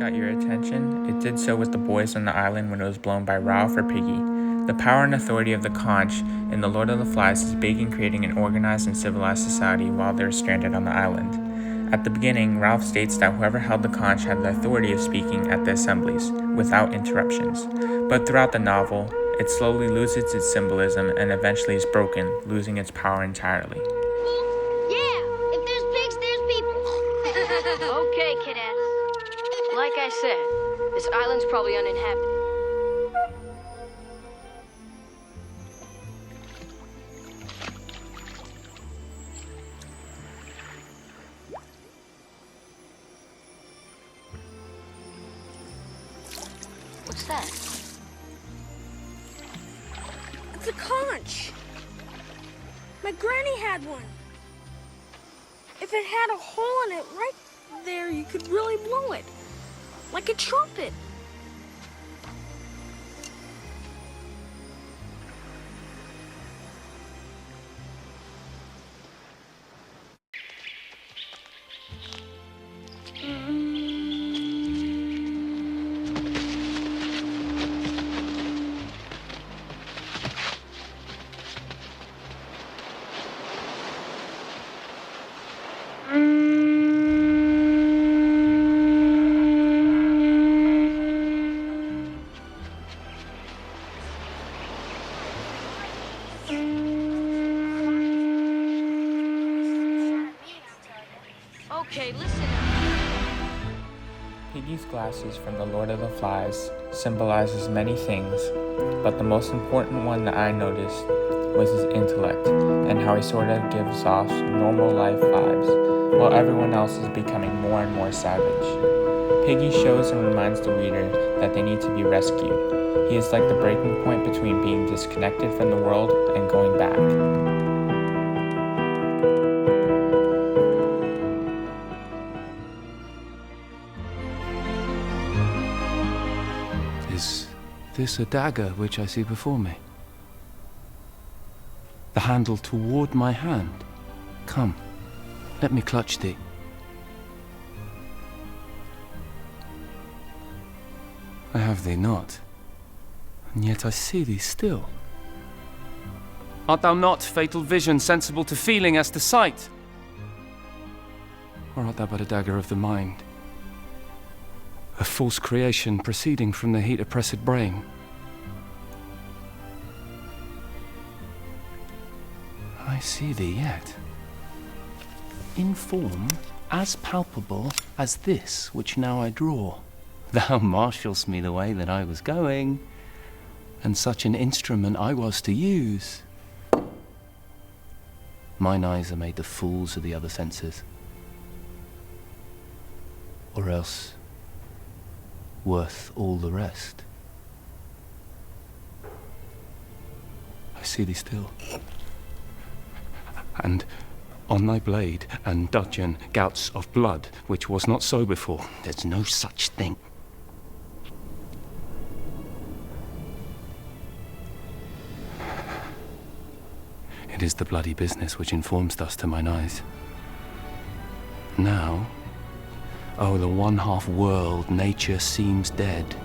got your attention, it did so with the boys on the island when it was blown by Ralph or Piggy. The power and authority of the conch in The Lord of the Flies is big in creating an organized and civilized society while they're stranded on the island. At the beginning, Ralph states that whoever held the conch had the authority of speaking at the assemblies, without interruptions. But throughout the novel, it slowly loses its symbolism and eventually is broken, losing its power entirely. Yeah, if there's pigs, there's people. Okay, kidette. Like I said, this island's probably uninhabited. What's that? It's a conch. My granny had one. If it had a hole in it right there, you could really blow it. Like a trumpet. Okay, listen. Piggy's glasses from The Lord of the Flies symbolizes many things, but the most important one that I noticed was his intellect and how he sort of gives off normal life vibes, while everyone else is becoming more and more savage. Piggy shows and reminds the reader that they need to be rescued. He is like the breaking point between being disconnected from the world and going back. Is this a dagger which I see before me? The handle toward my hand. Come, let me clutch thee. I have thee not, and yet I see thee still. Art thou not, fatal vision, sensible to feeling as to sight? Or art thou but a dagger of the mind? A false creation proceeding from the heat-oppressed brain? I see thee yet. In form as palpable as this which now I draw. Thou marshall'st me the way that I was going, and such an instrument I was to use. Mine eyes are made the fools of the other senses. Or else worth all the rest. I see thee still. And on thy blade and dudgeon gouts of blood, which was not so before. There's no such thing. It is the bloody business which informs thus to mine eyes. Now, oh, the one-half world nature seems dead,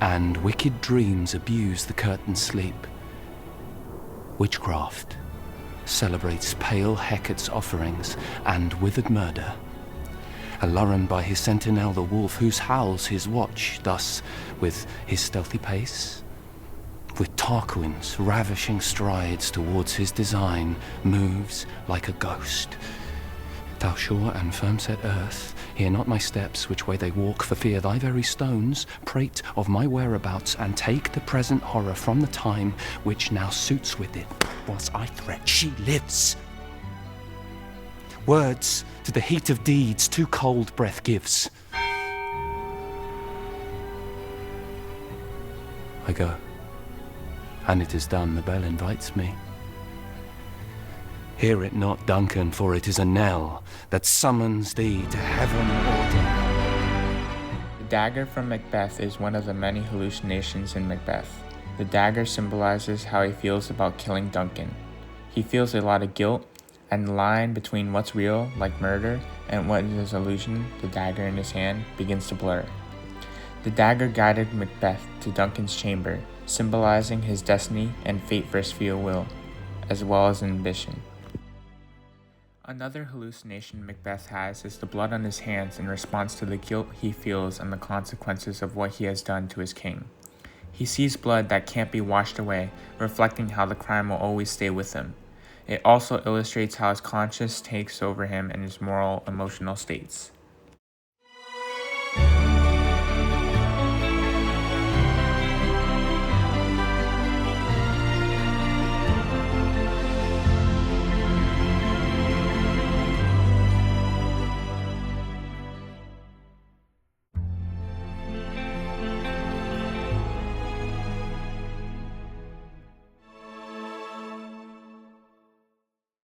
and wicked dreams abuse the curtained sleep. Witchcraft celebrates pale Hecate's offerings and withered murder. Alluren by his sentinel the wolf, whose howls his watch, thus with his stealthy pace, with Tarquin's ravishing strides towards his design, moves like a ghost. Thou sure and firm-set earth, hear not my steps, which way they walk, for fear thy very stones prate of my whereabouts, and take the present horror from the time which now suits with it. Whilst I threat, she lives. Words to the heat of deeds too cold breath gives. I go, and it is done, the bell invites me. Hear it not, Duncan, for it is a knell that summons thee to heaven or death. The dagger from Macbeth is one of the many hallucinations in Macbeth. The dagger symbolizes how he feels about killing Duncan. He feels a lot of guilt, and the line between what's real, like murder, and what is illusion, the dagger in his hand, begins to blur. The dagger guided Macbeth to Duncan's chamber, symbolizing his destiny and fate versus free will, as well as ambition. Another hallucination Macbeth has is the blood on his hands in response to the guilt he feels and the consequences of what he has done to his king. He sees blood that can't be washed away, reflecting how the crime will always stay with him. It also illustrates how his conscience takes over him and his moral, emotional states.